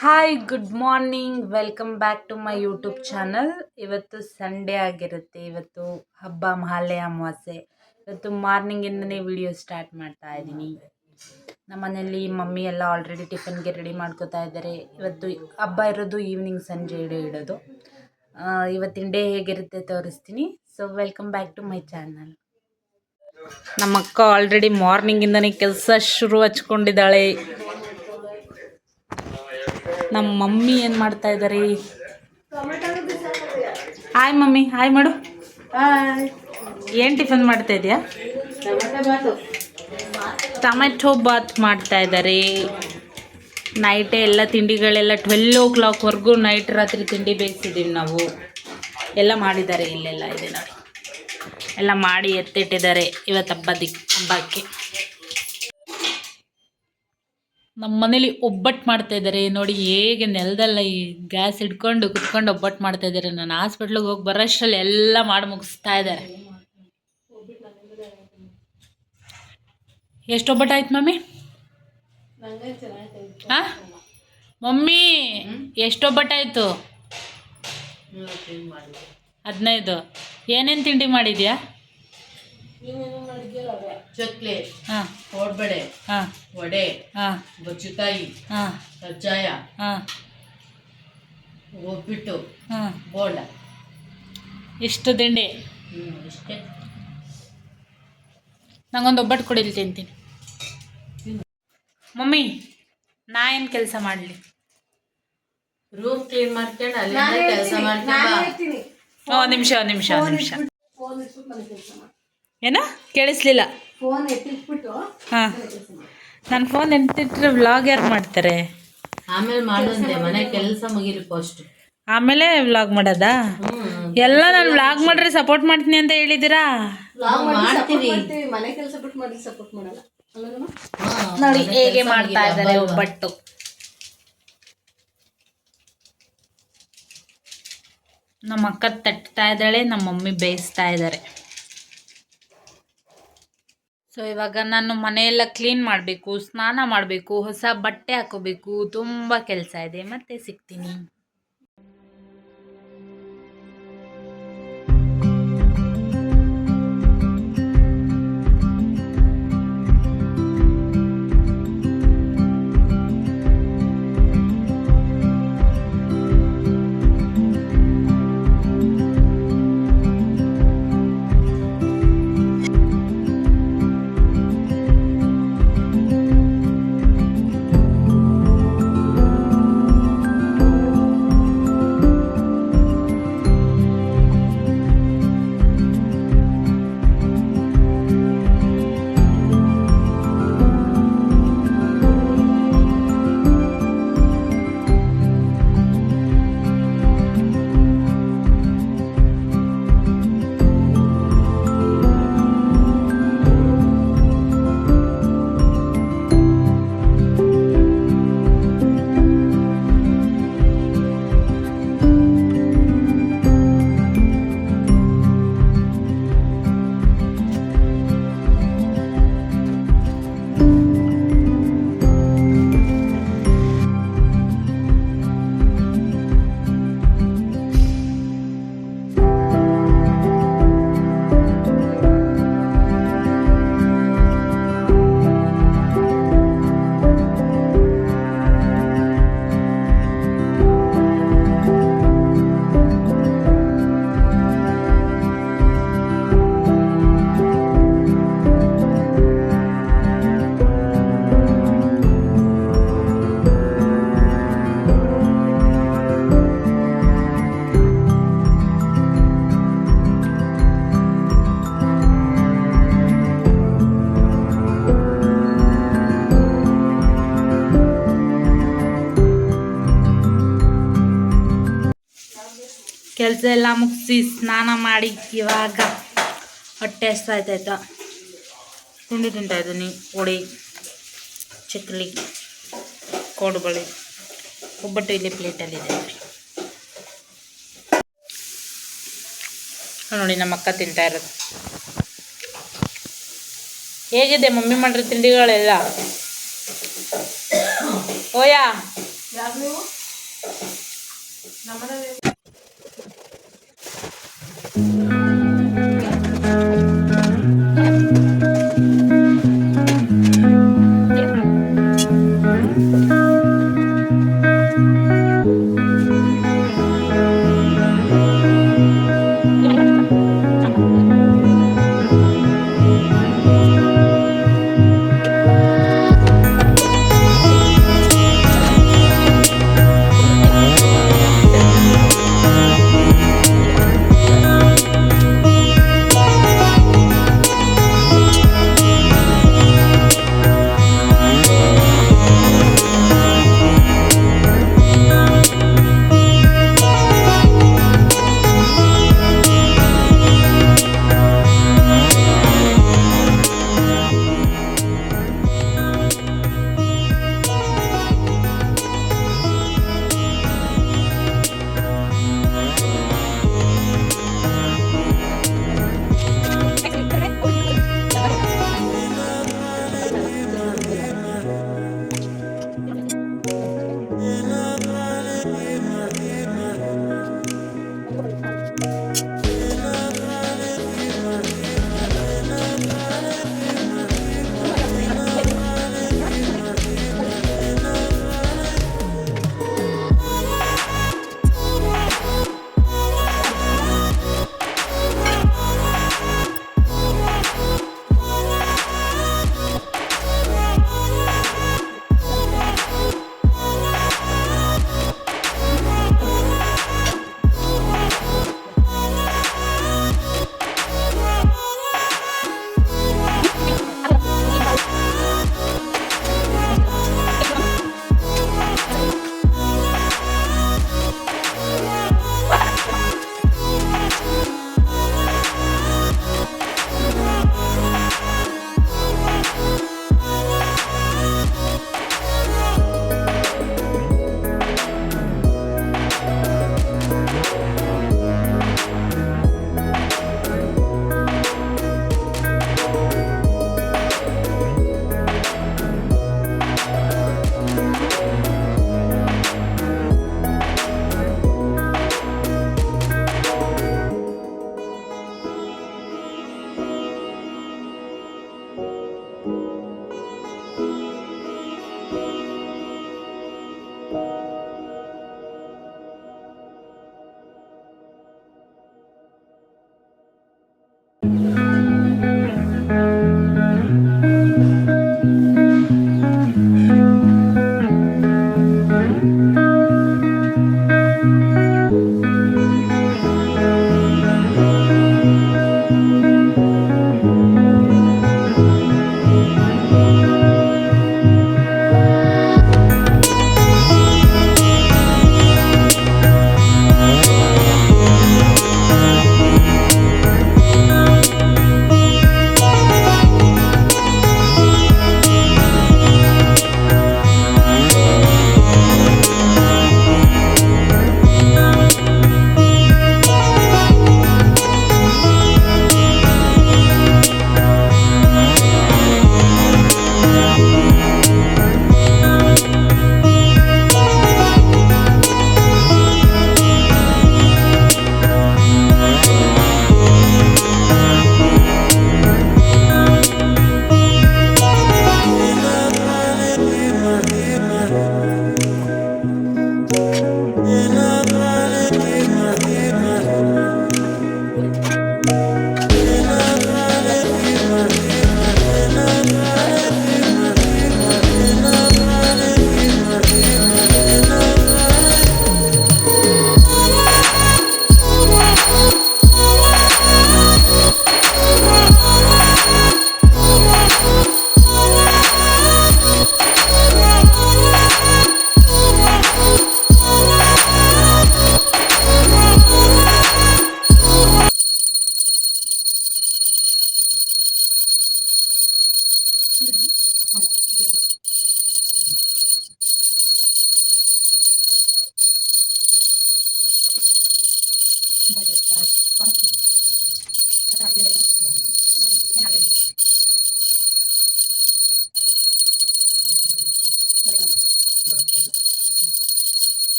Hi, good morning. Welcome back to my YouTube channel. ಇವತ್ತು Sunday ಆಗಿರುತ್ತೆ. ಇವತ್ತು ಹಬ್ಬ ಮಹಾಲಯ ಅಮಾವಾಸ್ಯೆ. ಇವತ್ತು ಮಾರ್ನಿಂಗಿಂದನೇ ವಿಡಿಯೋ ಸ್ಟಾರ್ಟ್ ಮಾಡ್ತಾ ಇದ್ದೀನಿ. ನಮ್ಮ ಮನೆಯಲ್ಲಿ ಮಮ್ಮಿ ಎಲ್ಲ ಆಲ್ರೆಡಿ ಟಿಫನ್ಗೆ ರೆಡಿ ಮಾಡ್ಕೋತಾ ಇದ್ದಾರೆ. ಇವತ್ತು ಹಬ್ಬ ಇರೋದು ಈವ್ನಿಂಗ್, ಸಂಜೆ ಇಡೋದು. ಇವತ್ತಿನ ಡೇ ಹೇಗಿರುತ್ತೆ ತೋರಿಸ್ತೀನಿ. So welcome back to my channel. ನಮ್ಮ ಅಕ್ಕ ಆಲ್ರೆಡಿ ಮಾರ್ನಿಂಗಿಂದನೇ ಕೆಲಸ ಶುರು ಹಚ್ಕೊಂಡಿದ್ದಾಳೆ. ನಮ್ಮ ಮಮ್ಮಿ ಏನು ಮಾಡ್ತಾ ಇದ್ದಾರೆ? ಹಾಯ್ ಮಮ್ಮಿ, ಹಾಯ್ ಮಾಡು. ಏನು ಟಿಫನ್ ಮಾಡ್ತಾ ಇದೆಯಾ? ಟೊಮೆಟೊ ಬಾತ್ ಮಾಡ್ತಾ ಇದ್ದಾರೆ. ನೈಟೇ ಎಲ್ಲ ತಿಂಡಿಗಳೆಲ್ಲ 12 o'clockವರೆಗೂ ನೈಟ್ ರಾತ್ರಿ ತಿಂಡಿ ಬೇಯಿಸಿದ್ದೀವಿ ನಾವು. ಎಲ್ಲ ಮಾಡಿದ್ದಾರೆ, ಇಲ್ಲೆಲ್ಲ ಇದೆ ನೋಡಿ, ಎಲ್ಲ ಮಾಡಿ ಎತ್ತಿಟ್ಟಿದ್ದಾರೆ ಇವತ್ತು ಹಬ್ಬಕ್ಕೆ. ನಮ್ಮ ಮನೇಲಿ ಒಬ್ಬಟ್ಟು ಮಾಡ್ತಾ ಇದ್ದಾರೆ ನೋಡಿ. ಹೇಗೆ ನೆಲದಲ್ಲ ಈ ಗ್ಯಾಸ್ ಹಿಡ್ಕೊಂಡು ಕುತ್ಕೊಂಡು ಒಬ್ಬಟ್ಟು ಮಾಡ್ತಾ ಇದ್ದಾರೆ. ನಾನು ಹಾಸ್ಪಿಟ್ಲಿಗೆ ಹೋಗಿ ಬರೋಷ್ಟರಲ್ಲಿ ಎಲ್ಲ ಮಾಡಿ ಮುಗಿಸ್ತಾ ಇದ್ದಾರೆ. ಎಷ್ಟು ಒಬ್ಬಟ್ಟು ಆಯ್ತು ಮಮ್ಮಿ? ಹಾಂ ಮಮ್ಮಿ, ಎಷ್ಟು ಒಬ್ಬಟ್ಟಾಯಿತು? 15. ಏನೇನು ತಿಂಡಿ ಮಾಡಿದ್ಯಾ? ಚಕ್ಲಿ, ಹಾಂ, ಕೋಡ್ಬಳೆ, ಹಾಂ, ವಡೆ, ಹಾಂ, ಬಜ್ಜಿಕಾಯಿ, ಹಾಂ, ಕಜ್ಜಾಯ, ಹಾಂ, ಒಬ್ಬಿಟ್ಟು, ಹಾಂ, ಬೋಂಡ. ಇಷ್ಟು ತಿಂಡಿ. ಇಷ್ಟೇ. ನಂಗೊಂದು ಒಬ್ಬಟ್ಟು ಕೊಡಿಲಿ, ತಿಂತೀನಿ. ಮಮ್ಮಿ, ನಾ ಏನು ಕೆಲಸ ಮಾಡಲಿ? ರೂಮ್ ಕ್ಲೀನ್ ಮಾಡ್ಕೊಂಡು ಅಲ್ಲಿಂದ ಕೆಲಸ ಮಾಡ್ಕೊಂಡು. ಒಂದು ನಿಮಿಷ. ಏನೋ ಕೇಳಿಸ್ಲಿಲ್ಲ. ಹಾಂ, ನನ್ನ ಫೋನ್ ಎತ್ತಿಟ್ರೆ ವ್ಲಾಗ್ ಯಾರು ಮಾಡ್ತಾರೆ? ಆಮೇಲೆ ಮಾಡೋಂತೆ, ಮನೆ ಕೆಲಸ ಮುಗಿರಿ ಫಸ್ಟ್, ಆಮೇಲೆ ವ್ಲಾಗ್ ಮಾಡೋದಾ? ಎಲ್ಲ ನಾನು ವ್ಲಾಗ್ ಮಾಡ್ರೆ ಸಪೋರ್ಟ್ ಮಾಡ್ತೀನಿ ಅಂತ ಹೇಳಿದ್ದೀರಾ? ಮಾಡ್ತೀವಿ. ಮನೆ ಕೆಲಸ ಬಿಟ್ಟು ಮಾಡಿ ಸಪೋರ್ಟ್ ಮಾಡಲ್ಲ. ನೋಡಿ ಹೇಗೆ ಮಾಡ್ತಾ ಇದ್ದಾರೆ ಒಬ್ಬಟ್ಟು. ನಮ್ಮ ಅಕ್ಕ ತಟ್ತಾ ಇದ್ದಾಳೆ, ನಮ್ಮ ಮಮ್ಮಿ ಬೇಯಿಸ್ತಾ ಇದ್ದಾರೆ. ಸೊ ಇವಾಗ ನಾನು ಮನೆಯೆಲ್ಲ ಕ್ಲೀನ್ ಮಾಡಬೇಕು, ಸ್ನಾನ ಮಾಡಬೇಕು, ಹೊಸ ಬಟ್ಟೆ ಹಾಕೋಬೇಕು, ತುಂಬ ಕೆಲಸ ಇದೆ. ಮತ್ತೆ ಸಿಗ್ತೀನಿ. ಕೆಲಸ ಎಲ್ಲ ಮುಗಿಸಿ ಸ್ನಾನ ಮಾಡಿ ಇವಾಗ ಹೊಟ್ಟೆ ಹಸ್ತಾಯ್ತಾಯ್ತಾ ತಿಂಡಿ ತಿಂತಾ ಇದ್ದೀನಿ. ವಡೆ, ಚಕ್ಲಿ, ಕೋಡುಬಳೆ, ಒಬ್ಬಟ್ಟು ಇಲ್ಲಿ ಪ್ಲೇಟಲ್ಲಿದೆ ನೋಡಿ. ನಮ್ಮ ಅಕ್ಕ ತಿಂತಾ ಇರೋದು. ಹೇಗಿದೆ ಮಮ್ಮಿ ಮಾಡಿರೋ ತಿಂಡಿಗಳೆಲ್ಲ? ಓಯಾ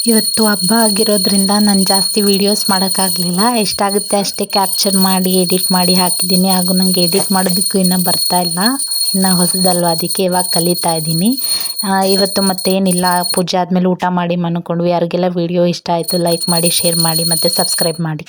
ಇವತ್ತು ಹಬ್ಬ ಆಗಿರೋದ್ರಿಂದ ನಾನು ಜಾಸ್ತಿ ವೀಡಿಯೋಸ್ ಮಾಡೋಕ್ಕಾಗಲಿಲ್ಲ. ಎಷ್ಟಾಗುತ್ತೆ ಅಷ್ಟೇ ಕ್ಯಾಪ್ಚರ್ ಮಾಡಿ ಎಡಿಟ್ ಮಾಡಿ ಹಾಕಿದ್ದೀನಿ. ಹಾಗೂ ನನಗೆ ಎಡಿಟ್ ಮಾಡೋದಕ್ಕೂ ಇನ್ನೂ ಬರ್ತಾ ಇಲ್ಲ, ಇನ್ನು ಹೊಸದಲ್ವ, ಅದಕ್ಕೆ ಇವಾಗ ಕಲಿತಾ ಇದ್ದೀನಿ. ಇವತ್ತು ಮತ್ತೇನಿಲ್ಲ, ಪೂಜೆ ಆದಮೇಲೆ ಊಟ ಮಾಡಿ ಮನ್ಕೊಂಡ್ವಿ. ಯಾರಿಗೆಲ್ಲ ವೀಡಿಯೋ ಇಷ್ಟ ಆಯಿತು ಲೈಕ್ ಮಾಡಿ, ಶೇರ್ ಮಾಡಿ ಮತ್ತು ಸಬ್ಸ್ಕ್ರೈಬ್ ಮಾಡಿ.